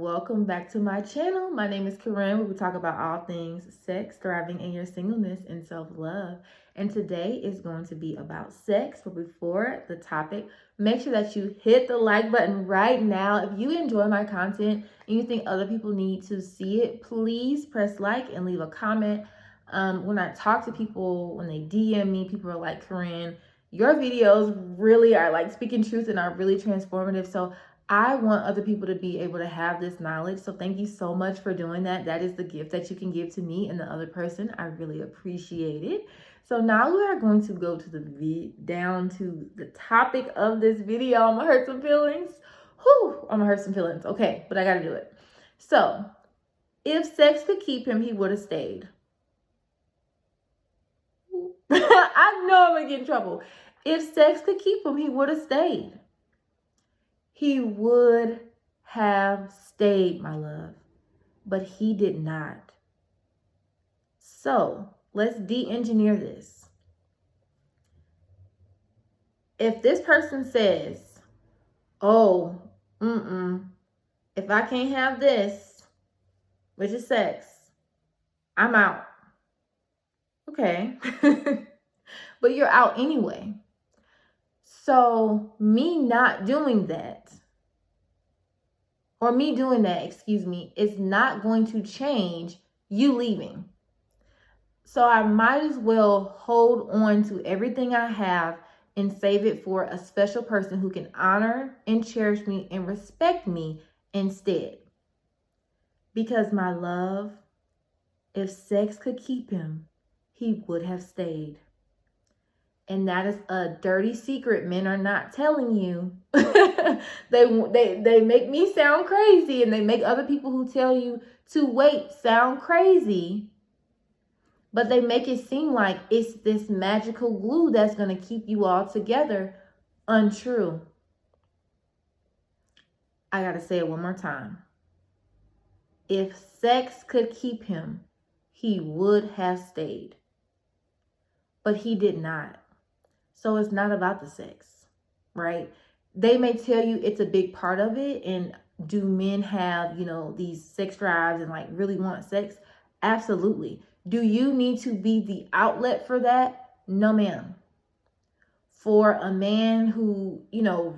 welcome back to my channel. My name is Karen, where we talk about all things sex, thriving in your singleness, and self-love. And today is going to be about sex. But before the topic, make sure that you hit the like button right now. If you enjoy my content and you think other people need to see it, please press like and leave a comment. When I talk to people, when they DM me, people are like, Karen, your videos really are like speaking truth and are really transformative. So I want other people to be able to have this knowledge. So thank you so much for doing that. That is the gift that you can give to me and the other person. I really appreciate it. So now we are going to go to down to the topic of this video. I'm gonna hurt some feelings. I'm gonna hurt some feelings. Okay, but I gotta do it. So if sex could keep him, he would have stayed. I know I'm gonna get in trouble. If sex could keep him, he would have stayed. He would have stayed, my love, but he did not. So let's de-engineer this. If this person says, oh, if I can't have this, which is sex, I'm out. Okay. But you're out anyway. So me not doing that, or me doing that, is not going to change you leaving. So I might as well hold on to everything I have and save it for a special person who can honor and cherish me and respect me instead. Because my love, if sex could keep him, he would have stayed. And that is a dirty secret men are not telling you. They make me sound crazy, and they make other people who tell you to wait sound crazy. But they make it seem like it's this magical glue that's going to keep you all together. Untrue. I got to say it one more time. If sex could keep him, he would have stayed. But he did not. So it's not about the sex, right? They may tell you it's a big part of it. And do men have, these sex drives and like really want sex? Absolutely. Do you need to be the outlet for that? No, ma'am. For a man who,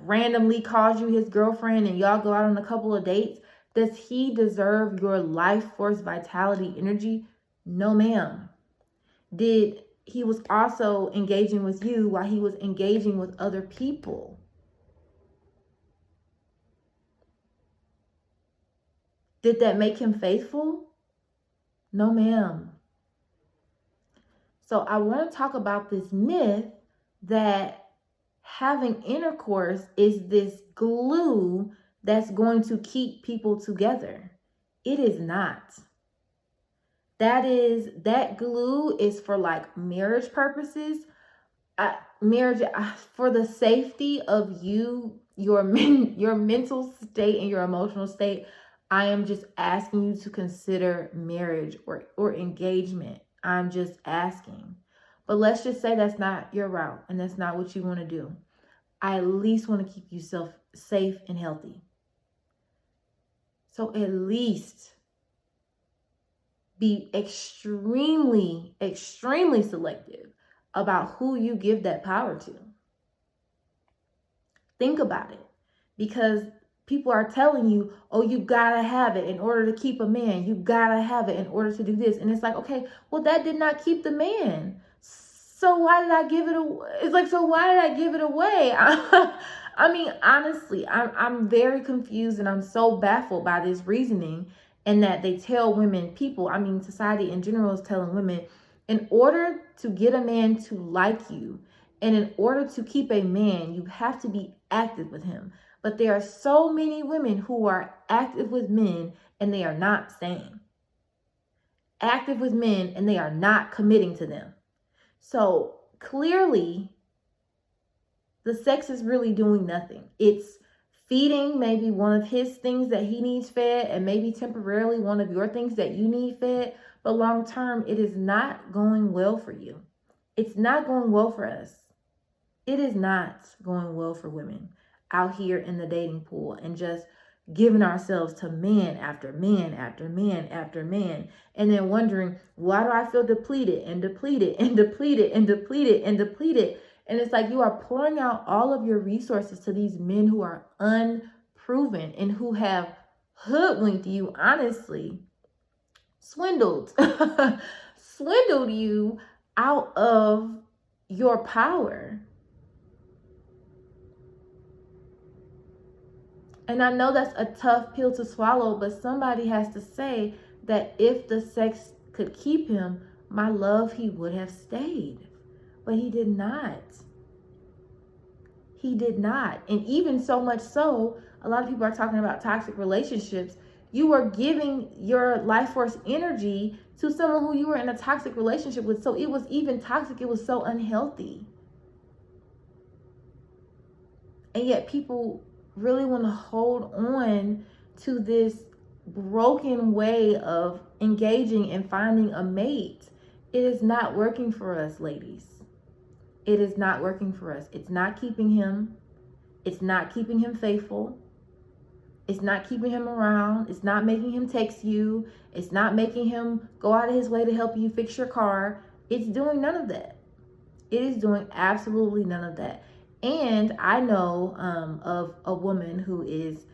randomly calls you his girlfriend and y'all go out on a couple of dates, does he deserve your life force, vitality, energy? No, ma'am. He was also engaging with you while he was engaging with other people. Did that make him faithful? No, ma'am. So I want to talk about this myth that having intercourse is this glue that's going to keep people together. It is not. That glue is for like marriage purposes. Marriage for the safety of you, your mental state and your emotional state. I am just asking you to consider marriage or engagement. I'm just asking. But let's just say that's not your route and that's not what you want to do. I at least want to keep you safe and healthy. So at least be extremely, extremely selective about who you give that power to. Think about it, because people are telling you, oh, you gotta have it in order to keep a man. You gotta have it in order to do this. And it's like, okay, well, that did not keep the man. So why did I give it away? It's like, so why did I give it away? I mean, honestly, I'm very confused and I'm so baffled by this reasoning, and that they tell society in general is telling women, in order to get a man to like you and in order to keep a man, you have to be active with him. But there are so many women who are active with men and they are not staying. Active with men and they are not committing to them. So clearly, the sex is really doing nothing. It's feeding maybe one of his things that he needs fed, and maybe temporarily one of your things that you need fed. But long term, it is not going well for you. It's not going well for us. It is not going well for women out here in the dating pool and just giving ourselves to man after man after man after man, and then wondering, why do I feel depleted and depleted and depleted and depleted and depleted? And it's like you are pouring out all of your resources to these men who are unproven and who have hoodwinked you, honestly, swindled, swindled you out of your power. And I know that's a tough pill to swallow, but somebody has to say that if the sex could keep him, my love, he would have stayed. But he did not. He did not. And even so much so, a lot of people are talking about toxic relationships. You were giving your life force energy to someone who you were in a toxic relationship with. So it was even toxic. It was so unhealthy. And yet people really want to hold on to this broken way of engaging and finding a mate. It is not working for us, ladies. It is not working for us. It's not keeping him. It's not keeping him faithful. It's not keeping him around. It's not making him text you. It's not making him go out of his way to help you fix your car. It's doing none of that. It is doing absolutely none of that. And I know of a woman who is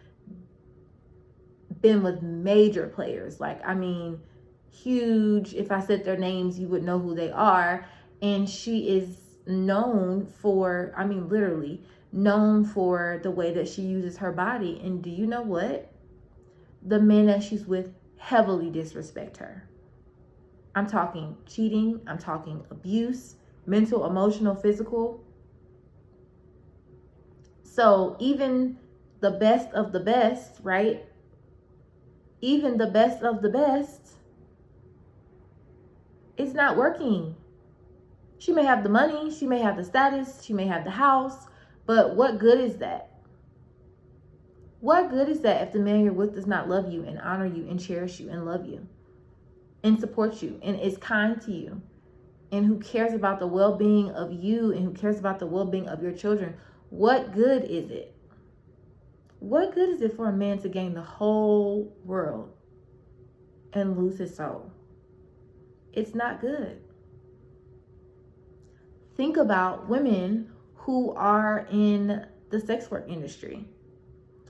been with major players. Like, I mean, huge. If I said their names, you would know who they are. And she is known for, I mean, literally known for the way that she uses her body. And do you know what? The men that she's with heavily disrespect her. I'm talking cheating. I'm talking abuse, mental, emotional, physical. So even the best of the best, right? Even the best of the best, it's not working. She may have the money, she may have the status, she may have the house, but what good is that? What good is that if the man you're with does not love you and honor you and cherish you and love you and support you and is kind to you and who cares about the well-being of you and who cares about the well-being of your children? What good is it? What good is it for a man to gain the whole world and lose his soul? It's not good. Think about women who are in the sex work industry,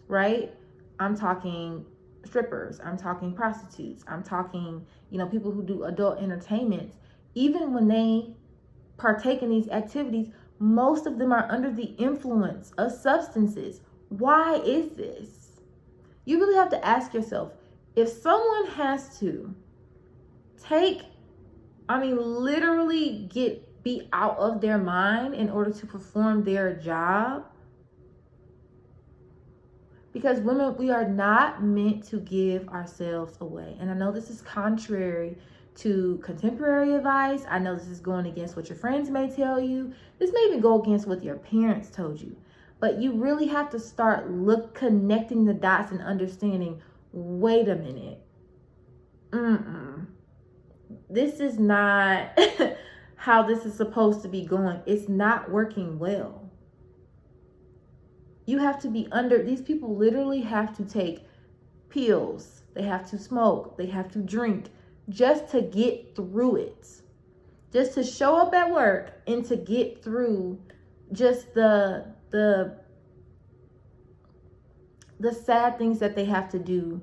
right? I'm talking strippers. I'm talking prostitutes. I'm talking, people who do adult entertainment. Even when they partake in these activities, most of them are under the influence of substances. Why is this? You really have to ask yourself, if someone has to literally be out of their mind in order to perform their job, because women, we are not meant to give ourselves away. And I know this is contrary to contemporary advice. I know this is going against what your friends may tell you. This may even go against what your parents told you. But you really have to start connecting the dots and understanding, wait a minute. This is not how this is supposed to be going. It's not working well. You have to be these people literally have to take pills. They have to smoke. They have to drink just to get through it. Just to show up at work and to get through just the sad things that they have to do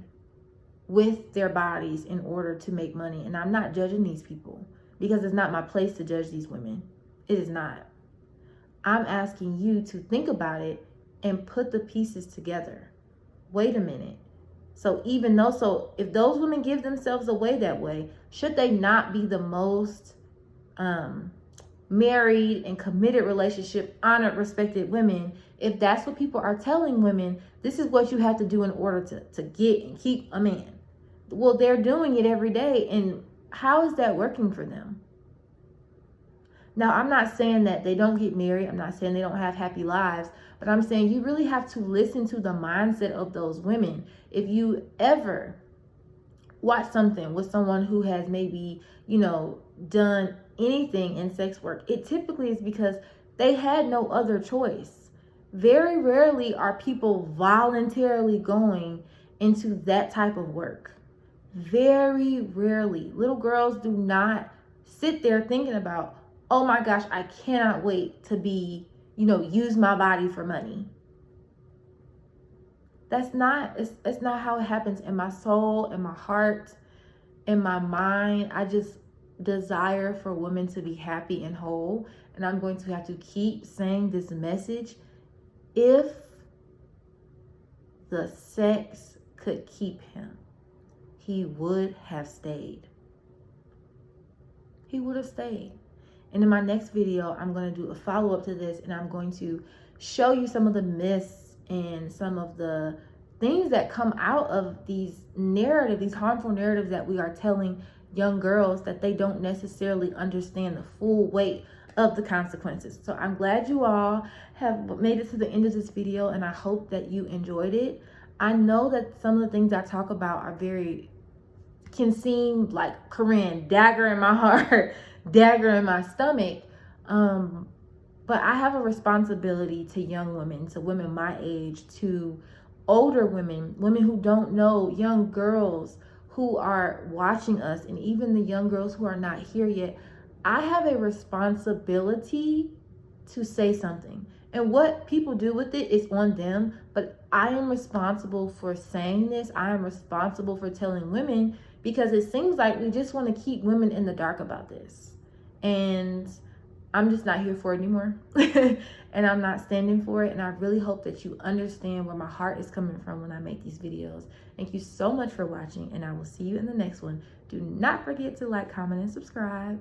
with their bodies in order to make money. And I'm not judging these people because it's not my place to judge these women. It is not. I'm asking you to think about it and put the pieces together. Wait a minute. So if those women give themselves away that way, should they not be the most married and committed relationship, honored, respected women? If that's what people are telling women, this is what you have to do in order to get and keep a man. Well, they're doing it every day. And how is that working for them? Now, I'm not saying that they don't get married. I'm not saying they don't have happy lives. But I'm saying you really have to listen to the mindset of those women. If you ever watch something with someone who has maybe, done anything in sex work, it typically is because they had no other choice. Very rarely are people voluntarily going into that type of work. Very rarely. Little girls do not sit there thinking about, oh my gosh, I cannot wait to be, use my body for money. That's not, it's not how it happens in my soul, in my heart, in my mind. I just desire for women to be happy and whole. And I'm going to have to keep saying this message. If the sex could keep him, he would have stayed. He would have stayed. And in my next video, I'm going to do a follow-up to this, and I'm going to show you some of the myths and some of the things that come out of these narratives, these harmful narratives that we are telling young girls, that they don't necessarily understand the full weight of the consequences. So I'm glad you all have made it to the end of this video, and I hope that you enjoyed it. I know that some of the things I talk about are can seem like, Corinne, dagger in my heart, dagger in my stomach. But I have a responsibility to young women, to women my age, to older women, women who don't know, young girls who are watching us, and even the young girls who are not here yet. I have a responsibility to say something. And what people do with it is on them, but I am responsible for saying this. I am responsible for telling women, because it seems like we just want to keep women in the dark about this. And I'm just not here for it anymore. And I'm not standing for it. And I really hope that you understand where my heart is coming from when I make these videos. Thank you so much for watching, and I will see you in the next one. Do not forget to like, comment, and subscribe.